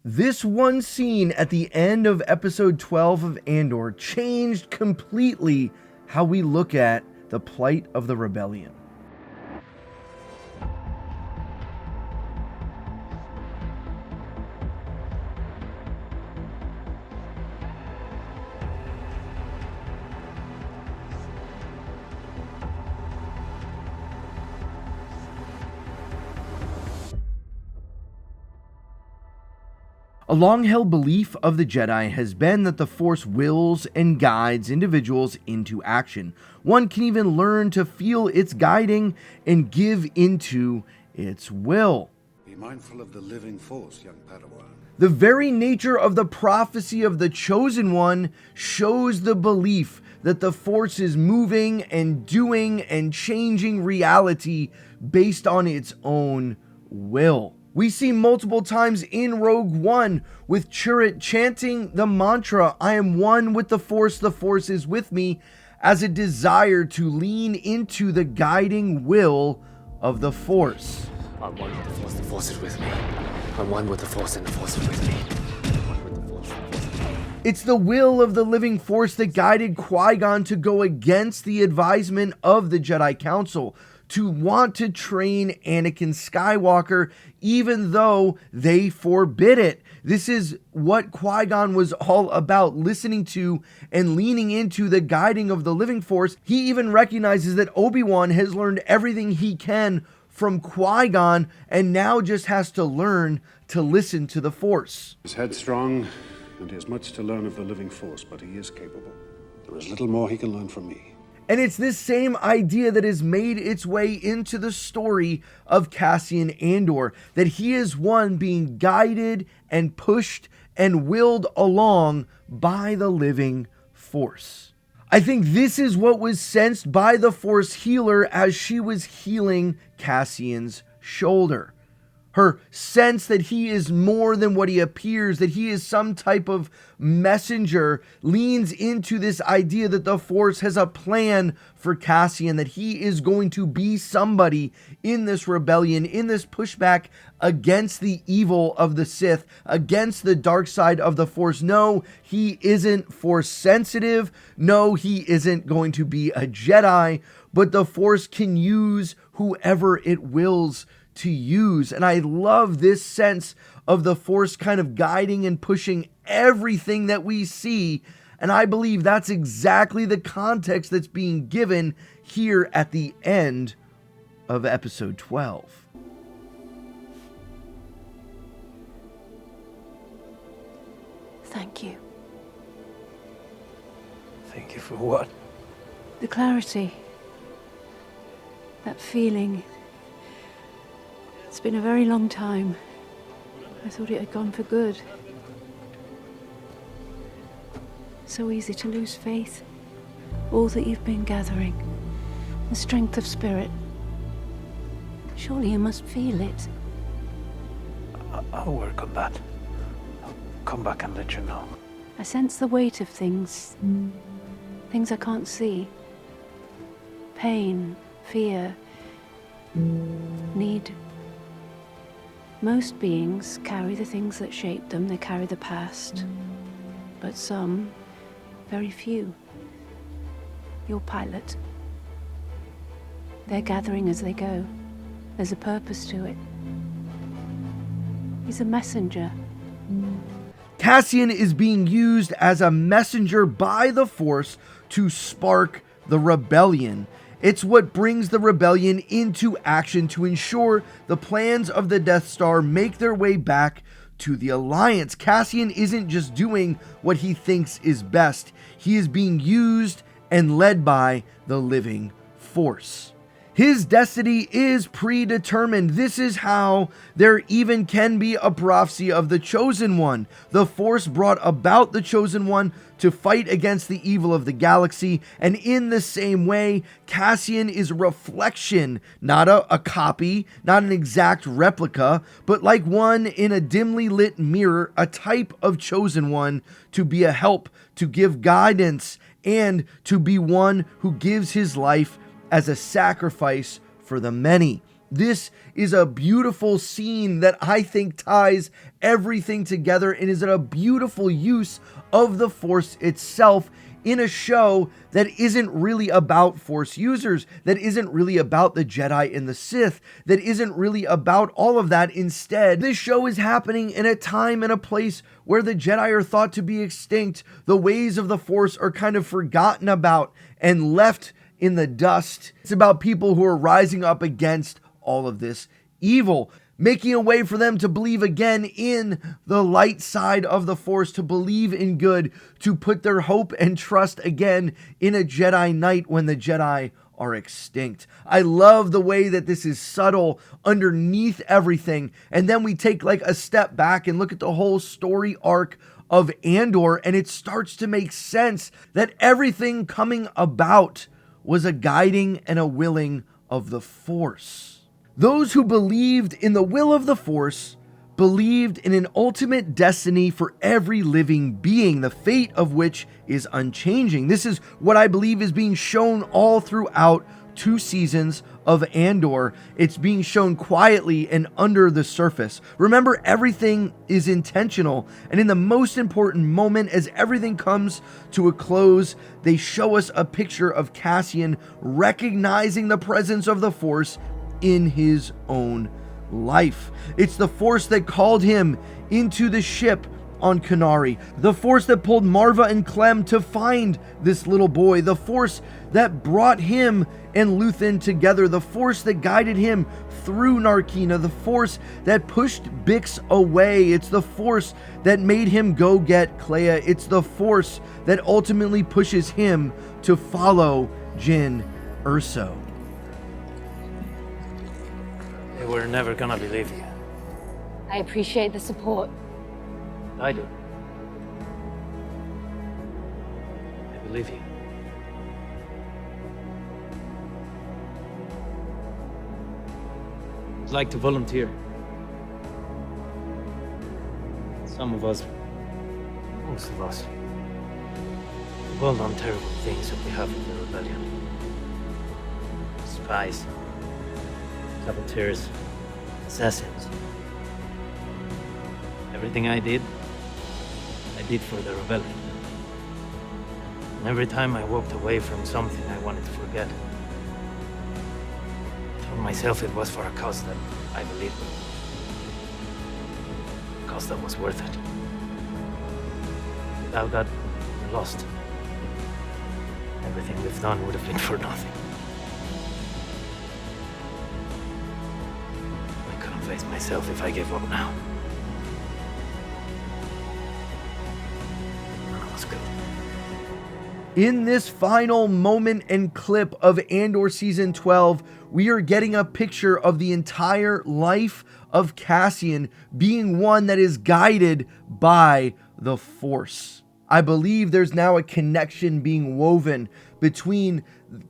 This one scene at the end of episode 12 of Andor changed completely how we look at the plight of the rebellion. A long-held belief of the Jedi has been that the Force wills and guides individuals into action. One can even learn to feel its guiding and give into its will. Be mindful of the living Force, young Padawan. The very nature of the prophecy of the Chosen One shows the belief that the Force is moving and doing and changing reality based on its own will. We see multiple times in Rogue One with Chirrut chanting the mantra, "I am one with the Force is with me," as a desire to lean into the guiding will of the Force. I'm one with the Force is with me. I'm one with the Force and the Force is with me. It's the will of the living Force that guided Qui-Gon to go against the advisement of the Jedi Council, to want to train Anakin Skywalker, even though they forbid it. This is what Qui-Gon was all about, listening to and leaning into the guiding of the living Force. He even recognizes that Obi-Wan has learned everything he can from Qui-Gon and now just has to learn to listen to the Force. He's headstrong, and he has much to learn of the living Force, but he is capable. There is little more he can learn from me. And it's this same idea that has made its way into the story of Cassian Andor, that he is one being guided and pushed and willed along by the living Force. I think this is what was sensed by the Force healer as she was healing Cassian's shoulder. Her sense that he is more than what he appears, that he is some type of messenger, leans into this idea that the Force has a plan for Cassian, that he is going to be somebody in this rebellion, in this pushback against the evil of the Sith, against the dark side of the Force. No, he isn't Force sensitive. No, he isn't going to be a Jedi, but the Force can use whoever it wills to use. And I love this sense of the Force kind of guiding and pushing everything that we see. And I believe that's exactly the context that's being given here at the end of episode 12. Thank you. Thank you for what? The clarity. That feeling. It's been a very long time. I thought it had gone for good. So easy to lose faith. All that you've been gathering. The strength of spirit. Surely you must feel it. I'll work on that. I'll come back and let you know. I sense the weight of things. Things I can't see. Pain, fear, need. Most beings carry the things that shape them, they carry the past. But some, very few. Your pilot. They're gathering as they go. There's a purpose to it. He's a messenger. Cassian is being used as a messenger by the Force to spark the rebellion. It's what brings the rebellion into action to ensure the plans of the Death Star make their way back to the Alliance. Cassian isn't just doing what he thinks is best. He is being used and led by the living Force. His destiny is predetermined. This is how there even can be a prophecy of the Chosen One. The Force brought about the Chosen One to fight against the evil of the galaxy, and in the same way, Cassian is a reflection, not a copy, not an exact replica, but like one in a dimly lit mirror, a type of Chosen One to be a help, to give guidance, and to be one who gives his life as a sacrifice for the many. This is a beautiful scene that I think ties everything together and is a beautiful use of the Force itself in a show that isn't really about Force users, that isn't really about the Jedi and the Sith, that isn't really about all of that. Instead, this show is happening in a time and a place where the Jedi are thought to be extinct. The ways of the Force are kind of forgotten about and left in the dust. It's about people who are rising up against all of this evil, making a way for them to believe again in the light side of the Force, to believe in good, to put their hope and trust again in a Jedi Knight when the Jedi are extinct. I love the way that this is subtle underneath everything. And then we take like a step back and look at the whole story arc of Andor, and it starts to make sense that everything coming about was a guiding and a willing of the Force. Those who believed in the will of the Force believed in an ultimate destiny for every living being, the fate of which is unchanging. This is what I believe is being shown all throughout 2 seasons of Andor. It's being shown quietly and under the surface. Remember, everything is intentional, and in the most important moment, as everything comes to a close, they show us a picture of Cassian recognizing the presence of the Force in his own life. It's the Force that called him into the ship on Kenari, the Force that pulled Marva and Clem to find this little boy, the Force that brought him and Luthen together, the Force that guided him through Narkina, the Force that pushed Bix away. It's the Force that made him go get Clea. It's the Force that ultimately pushes him to follow Jyn Erso. They were never gonna believe you. I appreciate the support. I do. I believe you. I'd like to volunteer. Some of us, most of us, we've all done terrible things on behalf of the rebellion. Spies, saboteurs, assassins. Everything I did for the rebellion. And every time I walked away from something I wanted to forget, I told myself it was for a cause that I believed in. A cause that was worth it. Without that, we're lost. Everything we've done would have been for nothing. I couldn't face myself if I gave up now. In this final moment and clip of Andor Season 12, we are getting a picture of the entire life of Cassian being one that is guided by the Force. I believe there's now a connection being woven between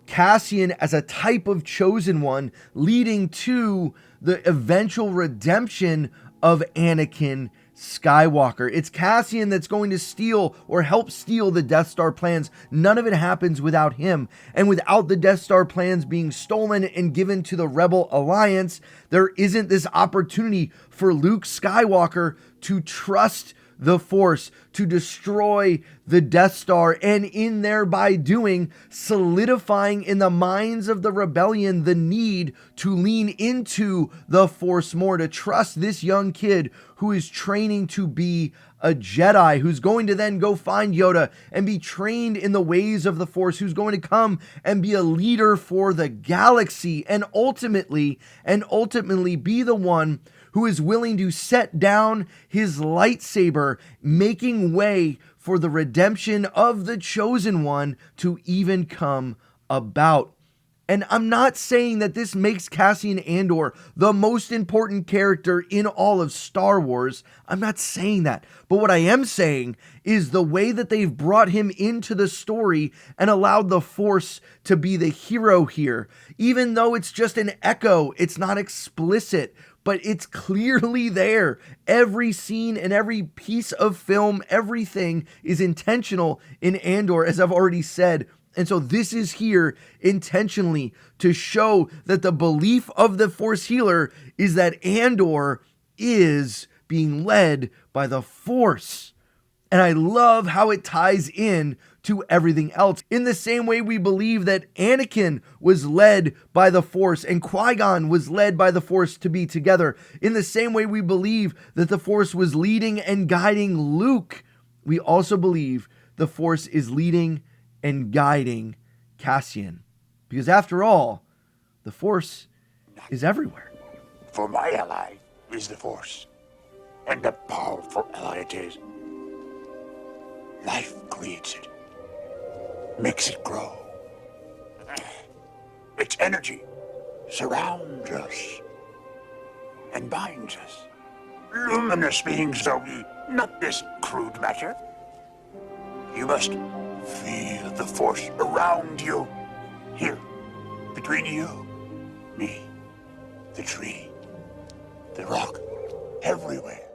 Cassian as a type of chosen one, leading to the eventual redemption of Anakin Skywalker. It's Cassian that's going to steal or help steal the Death Star plans. None of it happens without him. And without the Death Star plans being stolen and given to the Rebel Alliance, there isn't this opportunity for Luke Skywalker to trust the Force, to destroy the Death Star, and in thereby doing, solidifying in the minds of the rebellion the need to lean into the Force more, to trust this young kid who is training to be a Jedi, who's going to then go find Yoda and be trained in the ways of the Force, who's going to come and be a leader for the galaxy, and ultimately be the one who is willing to set down his lightsaber, making way for the redemption of the Chosen One to even come about. And I'm not saying that this makes Cassian Andor the most important character in all of Star Wars. I'm not saying that. But what I am saying is the way that they've brought him into the story and allowed the Force to be the hero here. Even though it's just an echo, it's not explicit, but it's clearly there. Every scene and every piece of film, everything is intentional in Andor, as I've already said. And so this is here intentionally to show that the belief of the Force healer is that Andor is being led by the Force. And I love how it ties in to everything else. In the same way we believe that Anakin was led by the Force and Qui-Gon was led by the Force to be together. In the same way we believe that the Force was leading and guiding Luke, we also believe the Force is leading and guiding Cassian. Because after all, the Force is everywhere. For my ally is the Force, and a powerful ally it is. Life creates it, makes it grow. Its energy surrounds us and binds us. Luminous beings are we, not this crude matter. You must feel the Force around you. Here, between you, me, the tree, the rock, everywhere.